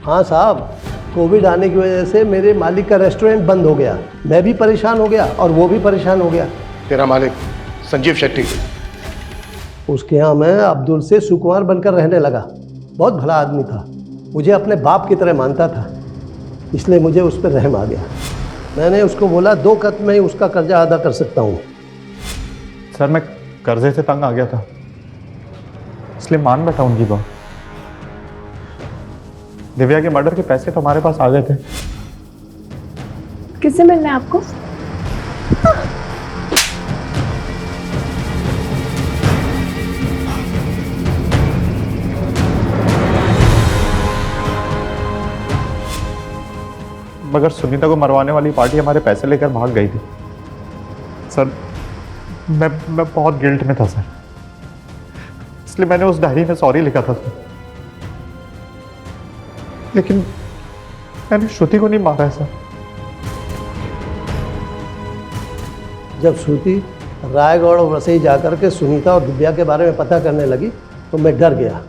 हाँ साहब, कोविड आने की वजह से मेरे मालिक का रेस्टोरेंट बंद हो गया। मैं भी परेशान हो गया और वो भी परेशान हो गया। तेरा मालिक संजीव शेट्टी, उसके यहाँ मैं अब्दुल से सुकुमार बनकर रहने लगा। बहुत भला आदमी था, मुझे अपने बाप की तरह मानता था, इसलिए मुझे उस पर रहम आ गया। मैंने उसको बोला 2 कत में ही उसका कर्जा अदा कर सकता हूँ। सर मैं कर्जे से तंग आ गया था, इसलिए मान बैठा उनकी बात। दिव्या के मर्डर के पैसे तो हमारे पास आ गए थे। किससे मिलना है आपको? मगर सुनीता को मरवाने वाली पार्टी हमारे पैसे लेकर भाग गई थी। सर मैं बहुत गिल्ट में था सर, इसलिए मैंने उस डायरी में सॉरी लिखा था सर। लेकिन मैंने श्रुति को नहीं मारा है सर। जब श्रुति रायगढ़ और वसई जाकर के सुनीता और दिव्या के बारे में पता करने लगी तो मैं डर गया।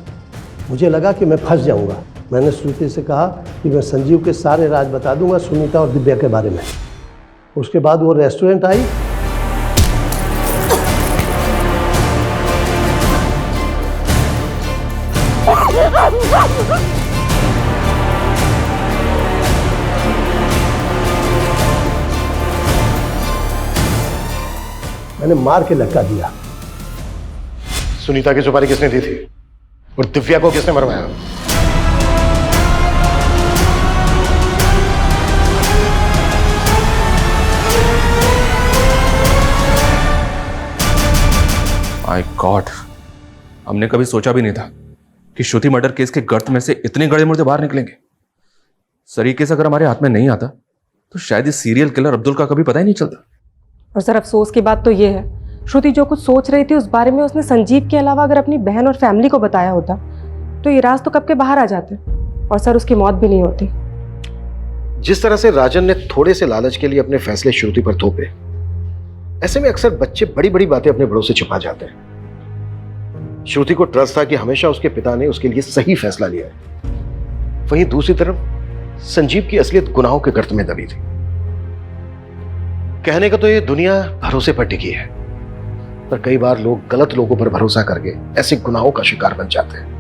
मुझे लगा कि मैं फंस जाऊंगा। मैंने श्रुति से कहा कि मैं संजीव के सारे राज बता दूंगा सुनीता और दिव्या के बारे में। उसके बाद वो रेस्टोरेंट आई। मैंने मार के लटका दिया। सुनीता की सुपारी किसने दी थी और दिव्या को किसने मरवाया? माय गॉड, हमने कभी सोचा भी नहीं था कि श्रुति मर्डर केस के गर्त में से इतने गड़े मुर्दे बाहर निकलेंगे। सर ये केस अगर हमारे हाथ में नहीं आता तो शायद इस सीरियल किलर अब्दुल का कभी पता ही नहीं चलता। और सर अफसोस की बात तो ये है, श्रुति जो कुछ सोच रही थी उस बारे में उसने संजीव के अलावा अगर अपनी बहन और फैमिली को बताया होता तो ये राज तो कब के बाहर आ जाते और सर उसकी मौत भी नहीं होती। जिस तरह से राजन ने थोड़े से लालच के लिए अपने फैसले श्रुति पर थोपे, ऐसे में अक्सर बच्चे बड़ी बड़ी बातें अपने बड़ों से छुपा जाते हैं। श्रुति को ट्रस्ट था कि हमेशा उसके पिता ने उसके लिए सही फैसला लिया है। वहीं दूसरी तरफ संजीव की असलियत गुनाहों के गर्त में दबी थी। कहने का तो ये दुनिया भरोसे पर टिकी है, पर कई बार लोग गलत लोगों पर भरोसा करके ऐसे गुनाहों का शिकार बन जाते हैं।